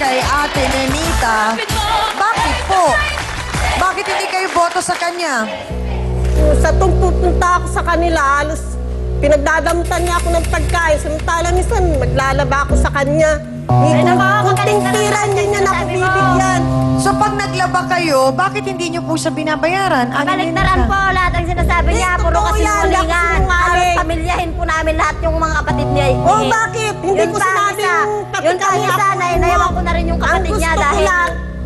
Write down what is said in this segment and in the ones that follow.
kay Ate Nenita. Bakit po? Bakit hindi kayo boto sa kanya? Sa tuwing pupunta ako sa kanila, halos pinagdadamutan niya ako ng pagkain. Samantala minsan, maglalaba ako sa kanya. Kunting tira niya na ako bibigyan. So pag naglaba kayo, bakit hindi niyo po siya binabayaran? Kabaligtaran po lahat ang sinasabi niya. Puro kasinungalingan. Halos pamilyahin po namin lahat yung mga kapatid niya. Oh, bakit? Hindi ko sinabi yung pag-isa na inayawan ko na rin yung kapatid niya dahil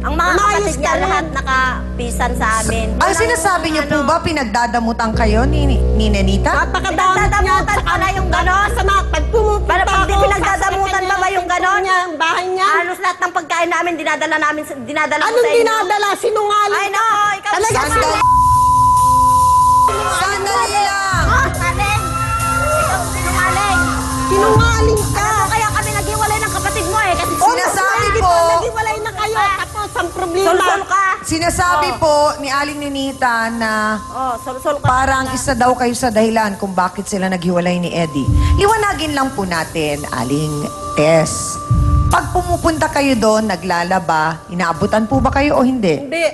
ang mga kapatid niya lahat nakapisan sa amin. Ang sinasabi niyo po ba, pinagdadamutan kayo ni Nenita? Pinagdadamutan pala yung ganon. Pag pumupunta Para pag di ako, pinagdadamutan pa ba yung ganon? Ang bahay niya. Halos lahat ng pagkain namin, dinadala ko Anong sa inyo. dinadala? Sinungaling Ay, ka. nako, ikaw Talaga Sandali. Sandali lang. Sinungaling. Ikaw sinungaling. Sinungaling ka. Kaya kami naghiwalay ng kapatid mo eh. Kasi Sinasabi po, Naghiwalay na kayo. Tapos ang problema. sulsul ka. sinasabi po ni Aling Nenita na Oh, sulsul ka. parang isa daw kayo sa dahilan kung bakit sila naghiwalay ni Eddie. Liwanagin lang po natin, Aling Tess. Pag pumupunta kayo doon, naglalaba, inaabutan po ba kayo o hindi? Hindi.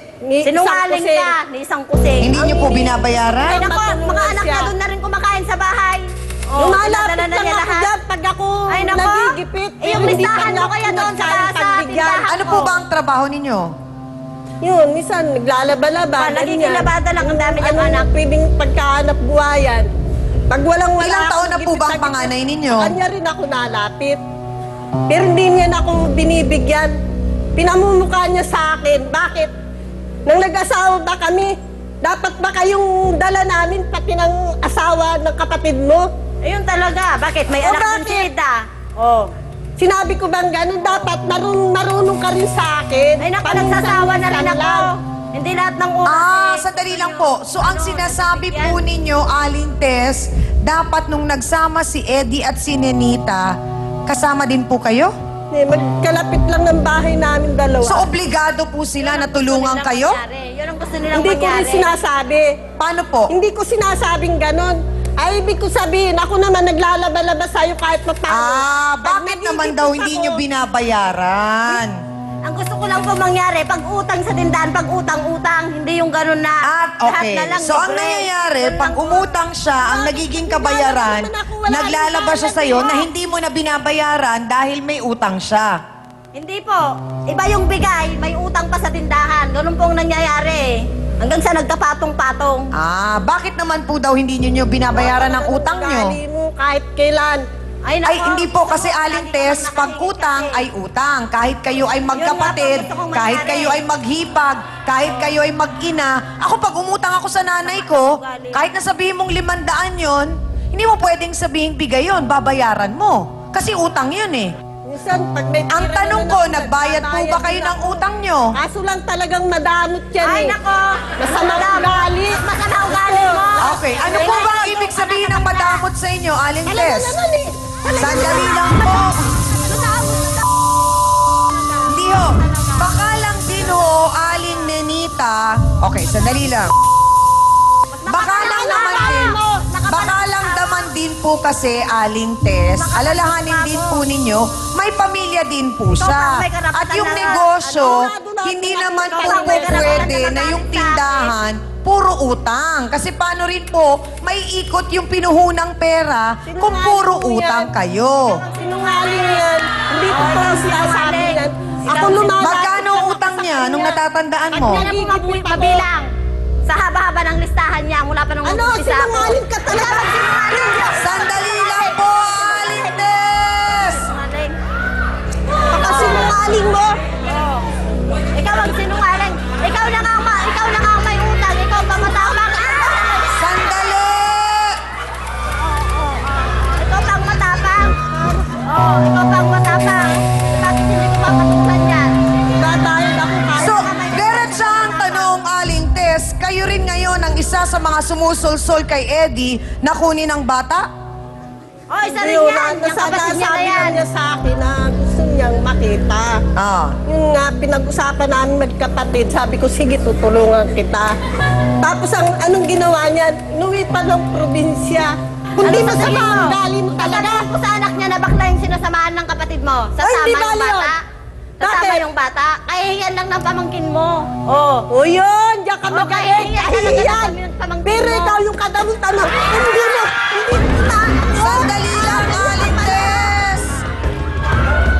Sinungaling ka. Ni isang kusing. Hindi niyo po Ay, binabayaran? nako, mga anak niya doon na rin kumakain sa bahay. Oh, Lumalapit dinadala na lang niya ako lahat. dyan pag ako Ay, nako. nagigipit. Eh, yung Hindi listahan pa mo niya kaya ako doon sa pagbigyan. tindahan. Ano po ba ang trabaho ninyo? Yun, minsan naglalaba-laba. Nagiging labada lang ang dami niyang anak. Pwedeng pagkahanap buhayan. Pag walang-wala Ilang taon na po ba ang gipit-gipit, panganay ninyo? Kanya rin ako nalapit. Pero hindi niya na ako binibigyan. Pinamumukha niya sa akin. Bakit? Nang nag-asawa ba kami, dapat ba kayong dala namin pati ng asawa ng kapatid mo? Ayun talaga. Bakit? May O, anak din bakit? si Eda. Oh. Sinabi ko bang ganun? Dapat marunong ka rin sa akin. Ay naku, nagsasawa na rin ako. Hindi lahat ng oras. Sandali lang po. So, ang sinasabi po ninyo, Aling Tess, dapat nung nagsama si Eddie at si Nenita, kasama din po kayo? Magkalapit lang ng bahay namin dalawa. So, obligado po sila na tulungan kayo? Yun ang gusto nilang Hindi ko rin mangyari. sinasabi. Paano po? Hindi ko sinasabing ganon. Ay, ibig ko sabihin, ako naman naglalaba-laba sa'yo kahit pa paano. Bakit naman daw hindi nyo binabayaran? Ang gusto ko lang po mangyari, pag utang sa tindahan, pag utang-utang, hindi yung ganun na At lahat okay, na lang so ang libre. nangyayari, pag umutang siya, ang nagiging kabayaran, naglalaba siya sa'yo na hindi mo na binabayaran dahil may utang siya. Hindi po. Iba yung bigay, may utang pa sa tindahan. Ganun po ang nangyayari. Hanggang sa nagkapatong-patong. Bakit naman po daw hindi nyo binabayaran ang utang nyo? Ugali mo kahit kailan. Ay, Ay, hindi po kasi Aling Tess, pag utang ay utang. Kahit kayo ay magkapatid, Yun nga po, gusto kong kahit mangyari. kayo ay maghipag, kahit kayo ay mag-ina. Ako pag umutang ako sa nanay ko, kahit na sabihin mong 500 yon, hindi mo pwedeng sabihin bigay yon, babayaran mo. Kasi utang yun eh. Minsan, pag may Ang tira tanong naman ko, ako, nagbayad po ba kayo ng utang nyo? Kaso lang talagang madamot yan Ay, eh. nako. Masama ugali. Masama ugali mo. Okay, ano po ba ang ibig sabihin ng madamot sa inyo, Aling Talaga Tess? naman eh. Sandali lang po. Hindi ho. Baka lang din ho, Aling Nenita. Okay, sandali lang. Baka lang naman din. Baka lang naman din po kasi, Aling Tess, alalahanin din po ninyo, may pamilya din po siya. At yung negosyo, hindi naman po pwede na yung tindahan, puro utang. Kasi paano rin po, may ikot yung pinuhunang pera kung puro utang kayo. Sinungaling yan. Hindi ko po sinasabi yan. Ako lumalapit. Magkano ang utang niya nung natatandaan mo? Hindi mo mabilang. Sa haba-haba ng listahan niya, mula pa nung Ano? umpisa ako. Sinungaling ka talaga. Sandali lang po, Aling Tess! Sinungaling. Sinungaling mo. Ikaw ang sinungaling. Ikaw na nga ang may utang. Ikaw pa matapang. Sandali! Ikaw pang matapang. Ikaw pang matapang. Bakit hindi ko mapatulan yan? Dadayad ako kahit So, diretsa ang tanong, Aling Tess, kayo rin ngayon ang isa sa mga sumusulsol kay Eddie na kunin ang bata? Isa rin yan. Yung Nasabi kapatid niya na yan. niya sa akin na gusto niyang makita. Yung nga, pinag-usapan namin magkapatid, sabi ko, sige, tutulungan kita. Tapos anong ginawa niya? Inuwi pa ng probinsya. Kundi Ano masama sasabihin ang mo? ugali mo talaga. Sasabihin ko sa anak niya na bakla yung sinasamahan ng kapatid mo. Sa Ay, sama di yung bali yun. bata. Kasama Bakit? yung bata. Kahihiyan lang ng pamangkin mo. O yun, diyan ka O, magaling. kahihiyan talaga ng Kahihiyan. pamangkin Pero mo. ikaw yung kadamot-tanong. Hindi mo. Sandali lang, Aling Tess!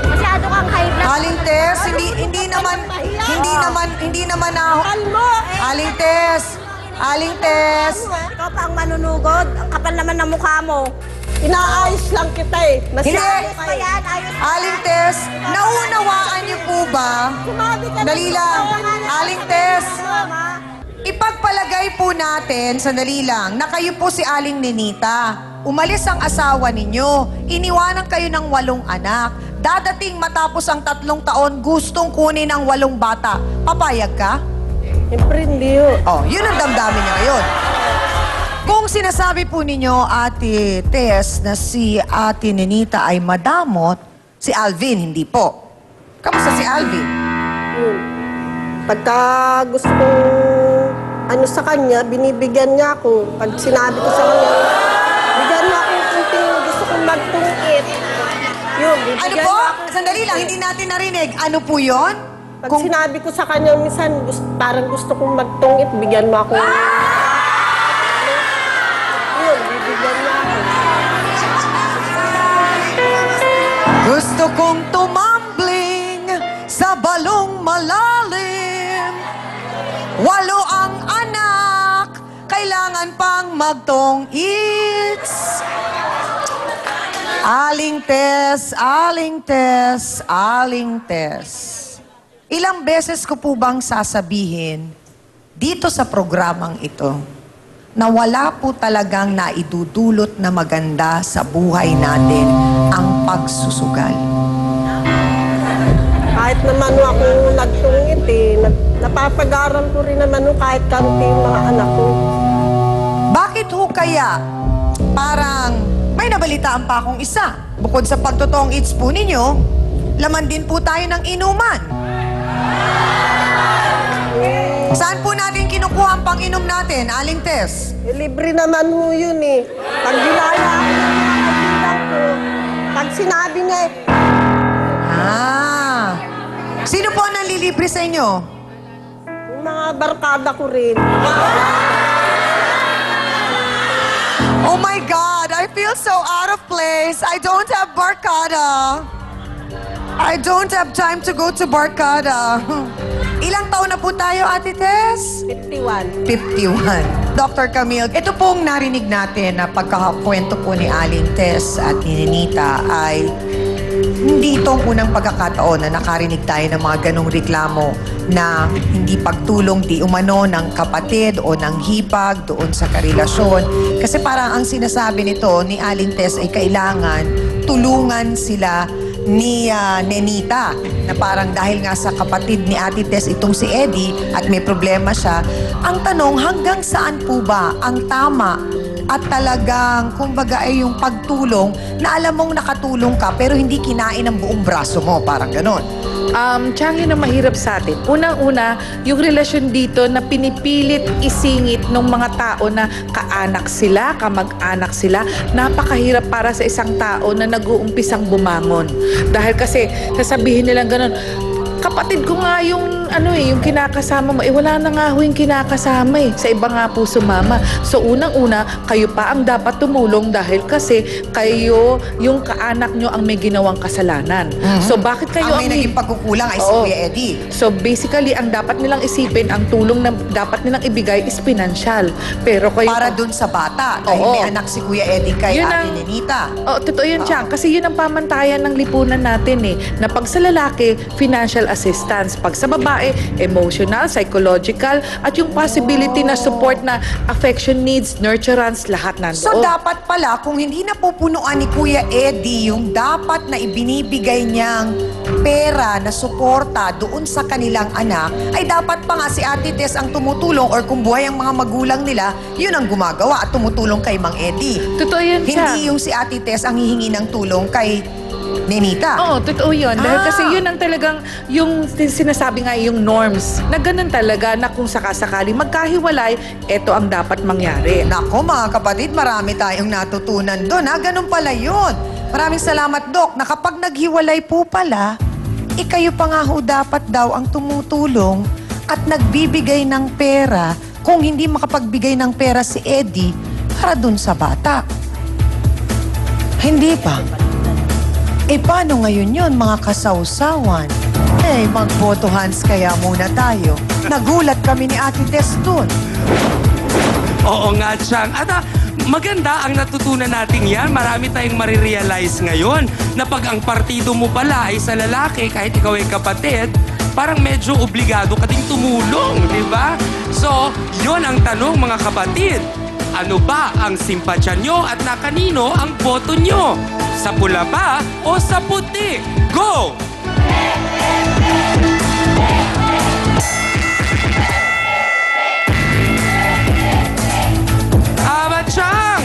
Masyado kang high blood. Aling Tess, hindi naman ako. Mahal mo. Aling Tess! Aling Tess! Ikaw pa ang manunugod. Ang kapal naman ng mukha mo. Inaayos lang kita eh. Hindi. Masyado Pa yan, ayos pa Aling yan. Tess, naunawaan niyo po ba? Sumabi ka Dali ng lang. totoo. Aling Tess, Mama. ipagpalagay po natin, sandali lang, na kayo po si Aling Nenita. Umalis ang asawa ninyo. Iniwanan kayo ng 8 anak. Dadating matapos ang 3 taon, gustong kunin ang 8 bata. Papayag ka? Siyempre hindi yun. Oh, yun ang damdamin niya ngayon. Kung sinasabi po ninyo, Ate Tess, na si Ate Nenita ay madamot, si Alvin hindi po. Kamusta si Alvin? Yun. Pagka gusto kong ano sa kanya, binibigyan niya ako. Pag sinabi ko sa kanya, bigyan mo ako kunting gusto kong magtungkit. Yun, Ano bibigyan po? niya ako. Sandali lang, hindi natin narinig. Ano po yon? Pag sinabi ko sa kanya minsan, parang gusto kong magtungit, bigyan mo ako. Yun, bibigyan niya ako. Gusto kong tumambling sa balong malalim. 8 ang anak, kailangan pang magtong-its. Aling Tess, Aling Tess, Aling Tess. Ilang beses ko po bang sasabihin dito sa programang ito na wala po talagang naidudulot na maganda sa buhay natin ang pagsusugal. Kahit naman ako nagtungit eh, napapag-aral ko rin naman kahit kanti yung mga anak ko. Bakit ho kaya parang may nabalitaan pa akong isa? Bukod sa pagtotoong its po ninyo, laman din po tayo ng inuman. Saan po natin kinukuha ang pang-inom natin, Aling Tess? Eh, libre naman mo yun eh. Pag ginaya ako ng mga kaibigan ko, pag sinabi niya eh, Ah, sino po ang nanlilibre sa inyo? yung mga barkada ko rin. Oh my God, I feel so out of place. I don't have barkada. I don't have time to go to barkada. Ilang taon na po tayo, Ate Tess? 51. 51. Dr. Camille, ito pong narinig natin na pagkakakwento po ni Aling Tess at ni Nenita ay hindi itong unang pagkakataon na nakarinig tayo ng mga ganong reklamo na hindi pagtulong di umano ng kapatid o ng hipag doon sa karelasyon. Kasi parang ang sinasabi nito ni Aling Tess ay kailangan tulungan sila ni Nenita na parang dahil nga sa kapatid ni Ate Tess itong si Eddie at may problema siya. Ang tanong, hanggang saan po ba ang tama at talagang kumbaga ay yung pagtulong na alam mong nakatulong ka pero hindi kinain ang buong braso mo, parang ganon. Tiyang yun ang mahirap sa atin. Unang-una, yung relasyon dito na pinipilit isingit ng mga tao na kaanak sila, kamag-anak sila, napakahirap para sa isang tao na nag-uumpisang bumangon. Dahil kasi sasabihin nilang ganun, kapatid ko nga yung yung kinakasama mo, wala na nga ho yung kinakasama eh. Sa iba nga po sumama. So unang-una, kayo pa ang dapat tumulong dahil kasi kayo, yung kaanak nyo ang may ginawang kasalanan. So bakit kayo Ang may naging pagkukulang ay si Oo. Kuya Eddie. So basically, ang dapat nilang isipin, ang tulong na dapat nilang ibigay is financial. Pero kayo... Para dun sa bata, dahil Oo. may anak si Kuya Eddie kay Yun Ate ang- Nenita. Oh, totoo yun, Chang. Kasi yun ang pamantayan ng lipunan natin eh. Na pag sa lalaki, financial assistance. Pag sa babae, emotional, psychological, at yung possibility na support na affection needs, nurturance, lahat nandoon. So dapat pala, kung hindi napupunuan ni Kuya Eddie yung dapat na ibinibigay niyang pera na suporta doon sa kanilang anak, ay dapat pa nga si Ate Tess ang tumutulong or kung buhay ang mga magulang nila, yun ang gumagawa at tumutulong kay Mang Eddie. Totoo yun, Chang. Hindi yung si Ate Tess ang hihingi ng tulong kay Nenita. Oo, totoo yun. Dahil Ah. kasi yun ang talagang, yung sinasabi nga yung norms, na ganun talaga na kung sakasakali magkahiwalay, eto ang dapat mangyari. Nako mga kapatid, marami tayong natutunan doon. Ganun pala yun. Maraming salamat, Doc, na kapag naghiwalay po pala, kayo pa nga ho dapat daw ang tumutulong at nagbibigay ng pera kung hindi makapagbigay ng pera si Eddie para dun sa bata. Hindi ba? Eh, paano ngayon yun, mga kasawsawan? Eh, mag-photo hands kaya muna tayo. Nagulat kami ni Ate Tess dun. Oo nga, Chang. At maganda ang natutunan natin yan. Marami tayong marirealize ngayon na pag ang partido mo pala ay sa lalaki, kahit ikaw ay kapatid, parang medyo obligado ka ding tumulong, di ba? So, yon ang tanong, mga kapatid. Ano ba ang simpatsya nyo at na kanino ang boto nyo? Sa pula ba o sa puti? Go! Chang!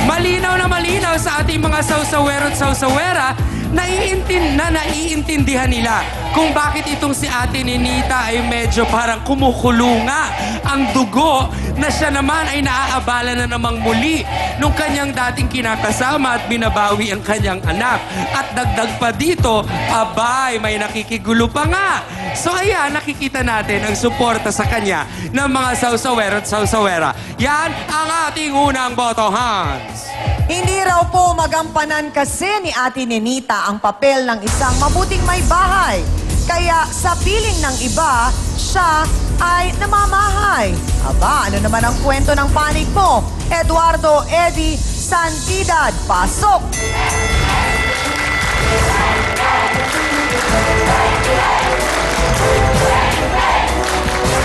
Malinaw na malinaw sa ating mga sausawero at sausawera, naiintindihan nila kung bakit itong si Ate Ninita ay medyo parang kumukulunga ang dugo na siya naman ay naaabala na namang muli nung kanyang dating kinakasama at binabawi ang kanyang anak. At dagdag pa dito, abay, may nakikigulo pa nga. So ayan, nakikita natin ang suporta sa kanya ng mga sausawero at sausawera. Yan ang ating unang boto, Hans. Hindi raw po magampanan kasi ni Ate Ninita ang papel ng isang mabuting may bahay. Kaya sa piling ng iba, siya ay namamahay. Aba, ano naman ang kwento ng panig mo? Eduardo Eddie Santidad, pasok!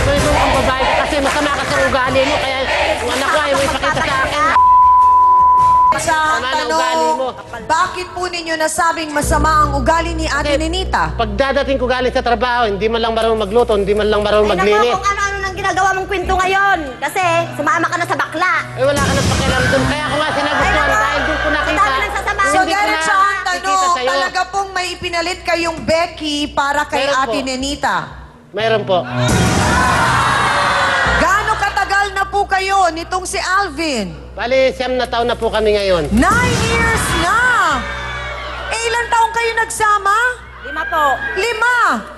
Ito ang babae kasi masama ka sa ugali mo, kaya yung anak ko ay may pakita sa akin. Sa Sama ng ugali mo. tanong, bakit po ninyo nasabing masama ang ugali ni Ate Kasi Ninita? Pag dadating ko galing sa trabaho, hindi man lang marunong magluto, hindi man lang marunong Ay, maglinis. naku, kung ano-ano nang ginagawa mong kwento ngayon. Kasi sumama ka na sa bakla. Eh, wala ka nang pakialam doon. Kaya ako nga sinagustuhan Ay, naku. dahil doon ko nakita. Ang dami nang sasama. So, hindi ko na diretso ang nakikita tanong, sa'yo. talaga pong may ipinalit kayong Becky para kay Meron Ate po. Ninita. Mayroon po. Gaano katagal na po kayo nitong si Alvin? Bali, 9 na taon na po kami ngayon. 9 years na! Eh, ilang taong kayo nagsama? 5 po. 5!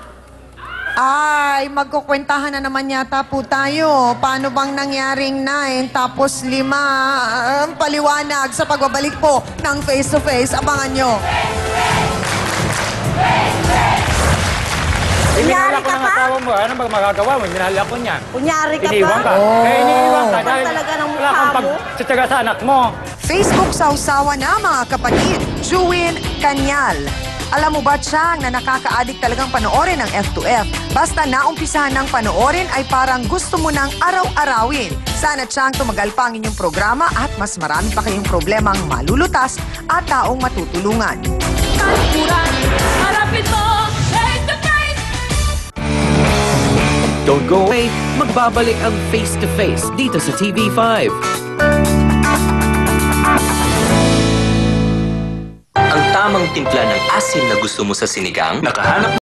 Ay, magkukwentahan na naman yata po tayo. Paano bang nangyaring 9 tapos 5? Paliwanag sa pagbabalik po ng Face to Face. Abangan nyo. Kunyari ka pa? asawa mo, ano ba magagawa mo? Minahal ako niya. Kunyari ka Iniiwan ka. pa? Kaya iniiwan ka Kapal dahil talaga ng wala mukha kang mo. pagtsatsaga sa anak mo. Facebook sausawa na mga kapatid. Juwin Kanyal. Alam mo ba, Chang, na nakaka-addict talagang panoorin ang F2F? Basta naumpisahan ng panoorin ay parang gusto mo nang araw-arawin. Sana, Chang, tumagal pa ang inyong programa at mas marami pa kayong problemang malulutas at taong matutulungan. Don't go away, magbabalik ang Face to Face dito sa TV5. Ang tamang timpla ng asin na gusto mo sa sinigang, nakahanap